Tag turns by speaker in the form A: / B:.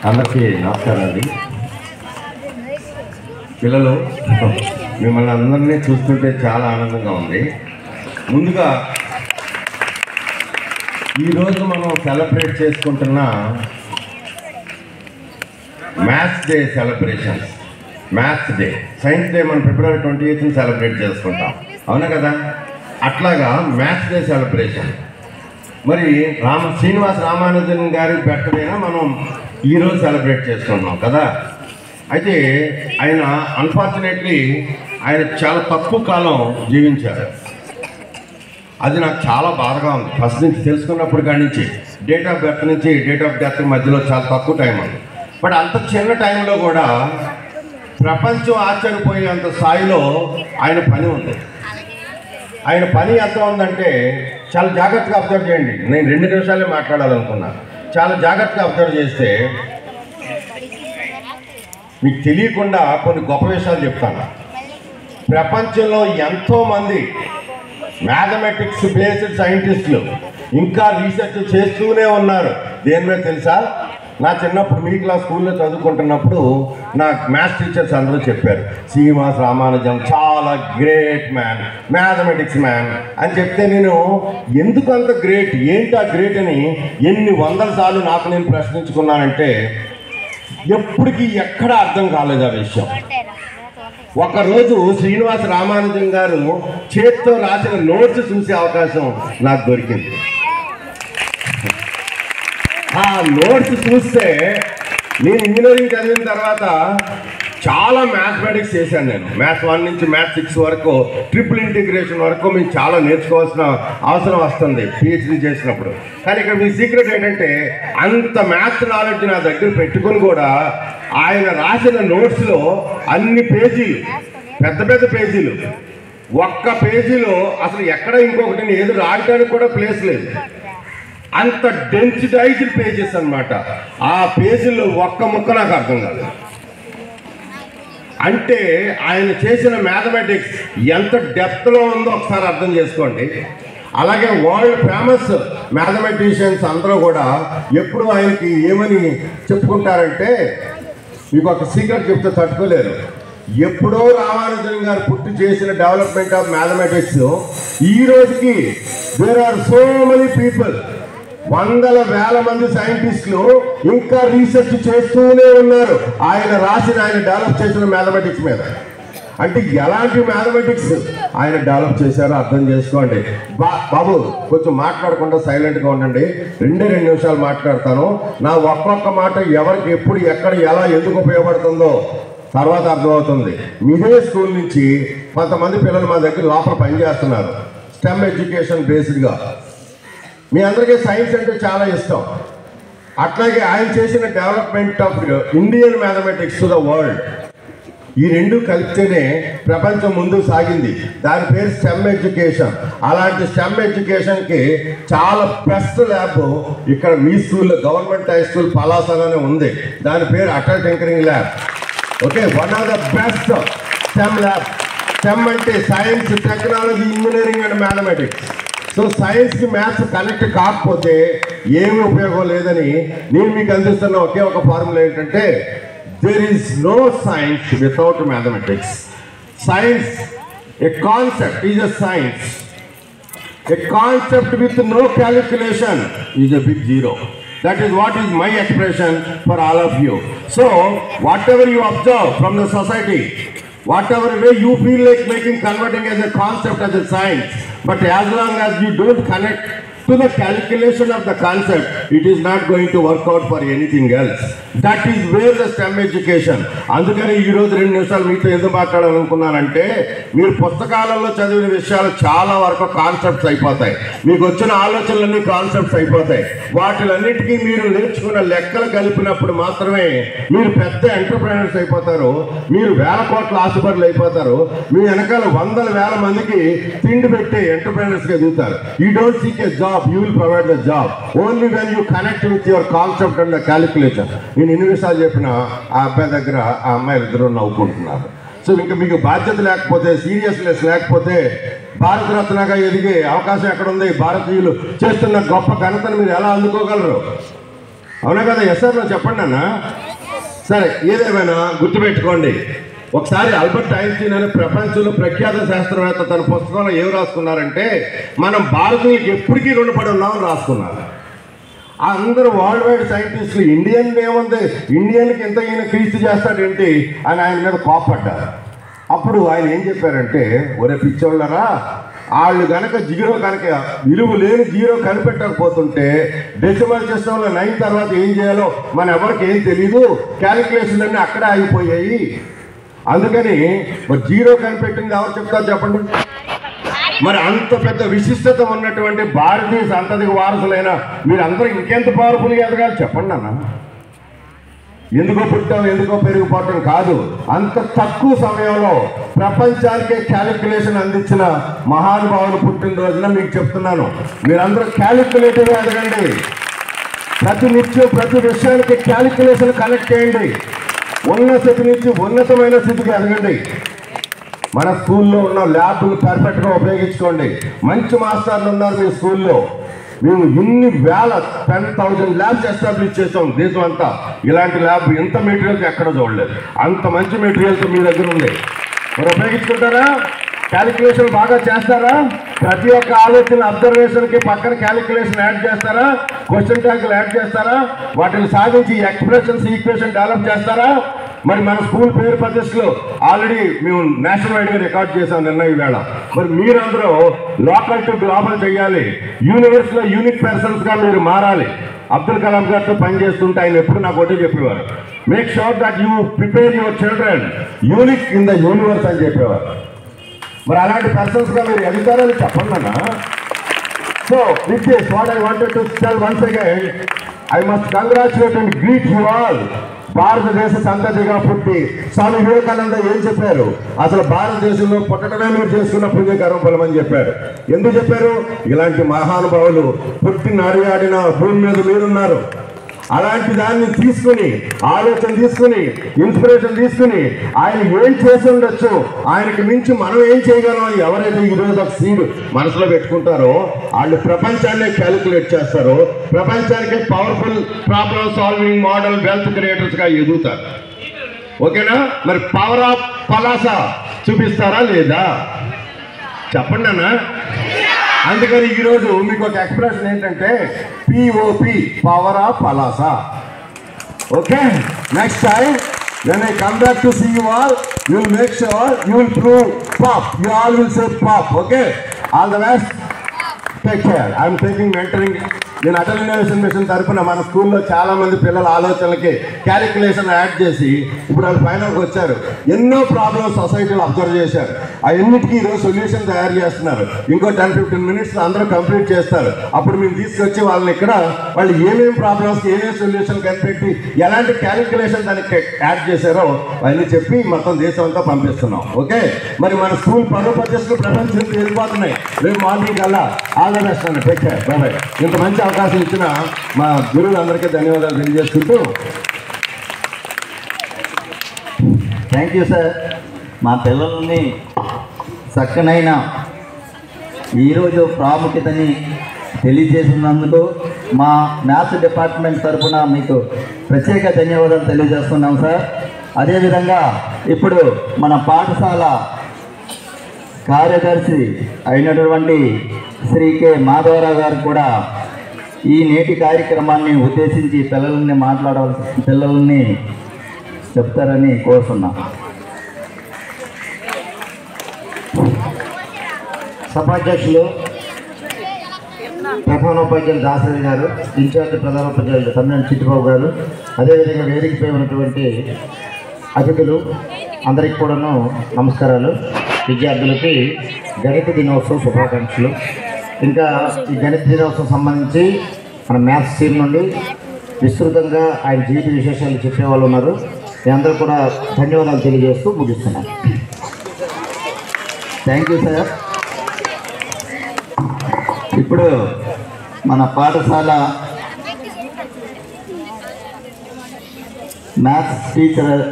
A: అందరికీ నమస్కారం అండి. పిల్లలు, మిమ్మల్ని అందరినీ చూస్తుంటే చాలా ఆనందంగా ఉంది. ముందుగా ఈరోజు మనం సెలబ్రేట్ చేసుకుంటున్న maths day celebrations. Maths day, science day మనం ఫిబ్రవరి 28th సెలబ్రేట్ చేసుకుంటాం, అవునా కదా? అట్లాగా మ్యాథ్స్ డే సెలబ్రేషన్. మరి శ్రీనివాస రామానుజన్ గారి బర్త్డేనా మనం ఈరోజు సెలబ్రేట్ చేసుకుంటున్నాం కదా. అయితే ఆయన అన్ఫార్చునేట్లీ ఆయన చాలా తక్కువ కాలం జీవించారు. అది నాకు చాలా బాధగా ఉంది. ఫస్ట్ నుంచి తెలుసుకున్నప్పుడు కాడి నుంచి డేట్ ఆఫ్ బర్త్ నుంచి డేట్ ఆఫ్ డెత్ మధ్యలో చాలా తక్కువ టైం ఉంది. బట్ అంత చిన్న టైంలో కూడా ప్రపంచం ఆశ్చర్యపోయేంత స్థాయిలో ఆయన పని ఉంది. ఆయన పని ఎంత ఉందంటే చాలా జాగ్రత్తగా అబ్జర్వ్ చేయండి. నేను 2 నిమిషాలే మాట్లాడాలనుకున్నాను. చాలా జాగ్రత్తగా అబ్జర్వ్ చేస్తే మీకు తెలియకుండా కొన్ని గొప్ప విషయాలు చెప్తాను. ప్రపంచంలో ఎంతోమంది మ్యాథమెటిక్స్ బేస్డ్ సైంటిస్టులు ఇంకా రీసెర్చ్ చేస్తూనే ఉన్నారు. దేని మీద తెలుసా? నా చిన్నప్పుడు మీ క్లాస్ స్కూల్లో చదువుకుంటున్నప్పుడు నా మ్యాథ్స్ టీచర్స్ అందరూ చెప్పారు, శ్రీనివాస రామానుజన్ చాలా గ్రేట్ మ్యాన్, మ్యాథమెటిక్స్ మ్యాన్ అని చెప్తే నేను ఎందుకు అంత గ్రేట్, ఏంటి ఆ గ్రేట్ అని ఎన్ని వందల సార్లు నాకు నేను ప్రశ్నించుకున్నానంటే ఎప్పటికీ ఎక్కడ అర్థం కాలేదు ఆ విషయం. ఒకరోజు శ్రీనివాస రామానుజన్ గారు చేతితో రాసిన నోట్స్ చూసే అవకాశం నాకు దొరికింది. ఆ నోట్స్ చూస్తే నేను ఇంజనీరింగ్ చదివిన తర్వాత చాలా మ్యాథమెటిక్స్ చేశాను. నేను మ్యాథ్స్ 1 నుంచి మ్యాథ్స్ 6 వరకు, ట్రిపుల్ ఇంటిగ్రేషన్ వరకు మేము చాలా నేర్చుకోవాల్సిన అవసరం వస్తుంది పిహెచ్డీ చేసినప్పుడు. కానీ ఇక్కడ మీ సీక్రెట్ ఏంటంటే అంత మ్యాథ్స్ నాలెడ్జ్ నా దగ్గర పెట్టుకుని కూడా ఆయన రాసిన నోట్స్లో అన్ని పేజీలు, పెద్ద పెద్ద పేజీలు, ఒక్క పేజీలో అసలు ఎక్కడ ఇంకొకటి ఏది రాయడానికి కూడా ప్లేస్ లేదు. అంత డెన్సిటైజ్డ్ పేజెస్ అన్నమాట. ఆ పేజీలో ఒక్క ముక్క నాకు అర్థం కాదు. అంటే ఆయన చేసిన మ్యాథమెటిక్స్ ఎంత డెప్త్లో ఉందో ఒకసారి అర్థం చేసుకోండి. అలాగే వరల్డ్ ఫేమస్ మ్యాథమెటిషియన్స్ అందరూ కూడా ఎప్పుడు ఆయనకి ఏమని చెప్పుకుంటారంటే, మీకు ఒక సీక్రెట్ చెప్తే తట్టుకోలేరు. ఎప్పుడో రామానుజన్ గారు పుట్టి చేసిన డెవలప్మెంట్ ఆఫ్ మ్యాథమెటిక్స్ ఈ రోజుకి there are so many people, వందల వేల మంది సైంటిస్టులు ఇంకా రీసెర్చ్ చేస్తూనే ఉన్నారు ఆయన డెవలప్ చేసిన మ్యాథమెటిక్స్ మీద. అంటే ఎలాంటి మ్యాథమెటిక్స్ ఆయన డెవలప్ చేశారో అర్థం చేసుకోండి. బాబు కొంచెం మాట్లాడకుండా సైలెంట్గా ఉండండి. 2 నిమిషాలు మాట్లాడతాను. నా ఒక్కొక్క మాట ఎవరికి ఎప్పుడు ఎక్కడ ఎలా ఎందుకు ఉపయోగపడుతుందో తర్వాత అర్థమవుతుంది. మీదే స్కూల్ నుంచి కొంతమంది పిల్లలు మా దగ్గర లోపల పనిచేస్తున్నారు స్టెమ్ ఎడ్యుకేషన్ బేస్డ్గా. మీ అందరికీ సైన్స్ అంటే చాలా ఇష్టం. అట్లాగే ఆయన చేసిన development of Indian mathematics to the world, ఈ 2 కలిపితేనే ప్రపంచం ముందుకు సాగింది. దాని పేరు స్టెమ్ ఎడ్యుకేషన్. అలాంటి స్టెమ్ ఎడ్యుకేషన్కి చాలా బెస్ట్ ల్యాబ్ ఇక్కడ మీ స్కూల్లో గవర్నమెంట్ హై స్కూల్ పలాసలోనే ఉంది. దాని పేరు Atal tinkering lab. Okay, one of the best STEM lab. STEM అంటే science, technology, engineering and mathematics. So సైన్స్కి మ్యాథ్స్ కనెక్ట్ కాకపోతే ఏమీ ఉపయోగం లేదని నేను మీకు అందిస్తున్న ఒకే ఒక ఫార్ములా ఏంటంటే, there is no science without mathematics. Science, a concept is a science. A concept with no calculation is a big zero. That is what is my expression for all of you. So whatever you observe from the society, whatever way you feel like converting as a concept, as a science, but as long as you don't connect to the calculation of the concept, it is not going to work out for anything else. That is where the STEM education. అందుకని ఈరోజు 2 నిమిషాలు మీతో ఎందుకు మాట్లాడాలనుకున్నానంటే, మీరు పుస్తకాలలో చదివిన విషయాలు చాలా వరకు కాన్సెప్ట్స్ అయిపోతాయి. మీకు వచ్చిన ఆలోచనలన్నీ కాన్సెప్ట్స్ అయిపోతాయి. వాటిలన్నిటికీ మీరు నేర్చుకున్న లెక్కలు కలిపినప్పుడు మాత్రమే మీరు పెద్ద ఎంటర్ప్రైనర్స్ అయిపోతారు. మీరు వేల కోట్ల ఆశపరులు అయిపోతారు. మీ వెనకాల వందల వేల మందికి తిండి పెట్టే ఎంటర్ప్రైనర్స్గా ఎదుగుతారు. You don't seek a job, you will provide the job only when you connect with your concept and the calculation. నేను ఎన్ని విషయాలు చెప్పినా ఆ అబ్బాయి దగ్గర ఆ అమ్మాయిలు ఇద్దరు నవ్వుకుంటున్నారు. సో ఇంకా మీకు బాధ్యత లేకపోతే, సీరియస్నెస్ లేకపోతే భారతరత్నగా ఎదిగే అవకాశం ఎక్కడ ఉంది? భారతీయులు చేస్తున్న గొప్ప ఘనతను మీరు ఎలా అందుకోగలరు? అవునా కదా? ఎస్ఆర్లో చెప్పండి అన్న. సరే, ఏదేమైనా గుర్తుపెట్టుకోండి, ఒకసారి ఆల్బర్ట్ ఐన్స్టీన్ అనే ప్రపంచంలో ప్రఖ్యాత శాస్త్రవేత్త తన పుస్తకంలో ఏం రాసుకున్నారంటే, మనం భారతీయులకు ఎప్పటికీ రుణపడి ఉన్నామని రాసుకున్నారు. అందరూ వరల్డ్ వైడ్ సైంటిస్టులు ఇండియన్ ఏముంది, ఇండియన్కి ఇంత ఈయన క్రీస్తు చేస్తాడేంటి అని ఆయన మీద కోపడ్డారు. అప్పుడు ఆయన ఏం చెప్పారంటే, ఒరే పిచ్చోళ్ళరా, వాళ్ళు కనుక జీరో కనుక విలువ లేని జీరో కనిపెట్టకపోతుంటే డెసిమల్ సిస్టంలో 9 తర్వాత ఏం చేయాలో మన ఎవరికి ఏం తెలీదు, క్యాలిక్యులేషన్ అన్నీ అక్కడే ఆగిపోయాయి. అందుకని మరి జీరో కనిపెట్టింది ఎవరు చెప్తారు చెప్పండి? మరి అంత పెద్ద విశిష్టత ఉన్నటువంటి భారతీయ సంతతికి వారసులైన మీరందరూ ఇంకెంత పవర్ఫుల్గా ఎదగాలి చెప్పండి అన్న. ఎందుకో పుట్టాం, ఎందుకో పెరిగిపోవటం కాదు, అంత తక్కువ సమయంలో ప్రపంచానికే క్యాలిక్యులేషన్ అందించిన మహానుభావులు పుట్టినరోజున మీకు చెప్తున్నాను, మీరందరూ క్యాలిక్యులేటివ్గా ఎదగండి. ప్రతి నిత్యం ప్రతి విషయానికి క్యాలిక్యులేషన్ కనెక్ట్ చేయండి. ఉన్న స్థితి నుంచి ఉన్నతమైన స్థితికి ఎదగండి. మన స్కూల్లో ఉన్న ల్యాబ్లు పర్ఫెక్ట్గా ఉపయోగించుకోండి. మంచి మాస్టర్లు ఉన్నారు మీ స్కూల్లో. మేము ఇన్ని వేల 10,000 ల్యాబ్స్ ఎస్టాబ్లిష్ చేసాం దేశం అంతా. ఇలాంటి ల్యాబ్ ఎంత మెటీరియల్స్ ఎక్కడ చూడలేదు. అంత మంచి మెటీరియల్స్ మీ దగ్గర ఉంది. మరి ఉపయోగించుకుంటారా? క్యాలిక్యులేషన్ బాగా చేస్తారా? ప్రతి ఒక్క ఆలోచన అబ్జర్వేషన్కి పక్కన క్యాలిక్యులేషన్ యాడ్ చేస్తారా? క్వశ్చన్ ట్యాగ్లు యాడ్ చేస్తారా? వాటిని సాధించి ఎక్స్ప్రెషన్స్ ఈక్వేషన్ డెవలప్ చేస్తారా? మరి మన స్కూల్ పేరు ప్రతిష్టలు ఆల్రెడీ మేము నేషనల్ వైడ్గా రికార్డ్ చేసాం నిన్న ఈవేళ. మరి మీరందరూ లోకల్ టు గ్లోబల్ చేయాలి. యూనివర్స్లో యూనిక్ పర్సన్స్గా మీరు మారాలి. అబ్దుల్ కలాం గారితో పనిచేస్తుంటే ఆయన ఎప్పుడు నాకు ఒకటి చెప్పేవారు, make sure that you prepare your children unique in the universe అని చెప్పేవారు. మరి అలాంటి పర్సన్స్గా మీరు ఎదుగుతారని చెప్పండి అన్న. So with this what I wanted to tell once again, I must congratulate and greet you all. భారతదేశ సంతతిగా పుట్టి స్వామి వివేకానంద ఏం చెప్పారు? అసలు భారతదేశంలో పుట్టడమే మీరు చేసుకున్న పుణ్యకరం ఫలమని చెప్పారు. ఎందుకు చెప్పారు? ఇలాంటి మహానుభావులు పుట్టి నడియాడిన భూమి మీద మీరున్నారు. అలాంటి దాన్ని తీసుకుని, ఆలోచన తీసుకుని, ఇన్స్పిరేషన్ తీసుకుని ఆయన ఏం చేసి ఉండొచ్చు, ఆయనకి మించి మనం ఏం చేయగలం, ఎవరైతే ఈరోజు ఒక సీడ్ మనసులో పెట్టుకుంటారో వాళ్ళు ప్రపంచాన్ని క్యాలిక్యులేట్ చేస్తారో, ప్రపంచానికి powerful problem solving model wealth క్రియేటర్స్గా ఎదుగుతారు. ఓకేనా? మరి పవర్ ఆఫ్ పలాస చూపిస్తారా లేదా చెప్పండి అన్న. అందుకని ఈరోజు మీకు ఒక ఎక్స్ప్రెషన్ ఏంటంటే POP, power of Palasa. Okay, next time when I come back to see you all, you will make sure you will prove pop. You all will say pop. Okay, all the best. Take care. I am taking mentoring. నేను Atal innovation mission తరఫున మన స్కూల్లో చాలా మంది పిల్లల ఆలోచనలకి calculation add చేసి ఇప్పుడు వాళ్ళు ఫైనల్కి వచ్చారు. ఎన్నో ప్రాబ్లమ్స్ సొసైటీలో అబ్జర్వ్ చేశారు. అన్నిటికీ ఈరోజు సొల్యూషన్ తయారు చేస్తున్నారు. ఇంకో 10-15 మినిట్స్ అందరూ కంప్లీట్ చేస్తారు. అప్పుడు మేము తీసుకొచ్చి వాళ్ళని ఇక్కడ వాళ్ళు ఏమేమి ప్రాబ్లమ్స్కి ఏమేమి సొల్యూషన్ కనిపెట్టి ఎలాంటి క్యాలిక్యులేషన్ దానికి యాడ్ చేశారో అవన్నీ చెప్పి మొత్తం దేశం అంతా పంపిస్తున్నాం. ఓకే, మరి మన స్కూల్ పరువు ప్రతిష్టలు ప్రపంచం వెళ్ళిపోతున్నాయి. రేపు మార్నింగ్ కల్లా ఆల్ ద బెస్ట్ అండి. Take care. By by. ఇంత మంచి అవకాశం ఇచ్చిన మా గురువులందరికీ ధన్యవాదాలు తెలియజేసుకుంటూ.
B: Thank you sir. మా పిల్లలని చక్కనైన ఈరోజు ప్రాముఖ్యతని తెలియజేసినందుకు మా మ్యాథ్స్ డిపార్ట్మెంట్ తరఫున మీకు ప్రత్యేక ధన్యవాదాలు తెలియజేస్తున్నాం సార్. అదేవిధంగా ఇప్పుడు మన పాఠశాల కార్యదర్శి అయినటువంటి శ్రీ కె మాధవరావు గారు కూడా ఈ నేటి కార్యక్రమాన్ని ఉద్దేశించి పిల్లల్ని చెప్తారని కోరుతున్నాం.
C: సభాధ్యక్షులు ప్రధానోపాధ్యాయులు దాసరి గారు, ఇన్ఛార్జ్ ప్రధానోపాధ్యాయులు తమ్మినేని చిట్టిబాబు గారు, అదేవిధంగా వేదికపై ఉన్నటువంటి అతిథులు అందరికీ కూడాను నమస్కారాలు. విద్యార్థులకి గణిత దినోత్సవం శుభాకాంక్షలు. ఇంకా ఈ గణిత దినోత్సవం సంబంధించి మన మ్యాథ్స్ టీం నుండి విస్తృతంగా ఆయన జీవిత విశేషాలు చెప్పేవాళ్ళు ఉన్నారు. మీ అందరూ కూడా ధన్యవాదాలు తెలియజేస్తూ ముగిస్తున్నాను.
B: Thank you sir. ఇప్పుడు మన పాఠశాల మ్యాథ్స్ టీచర్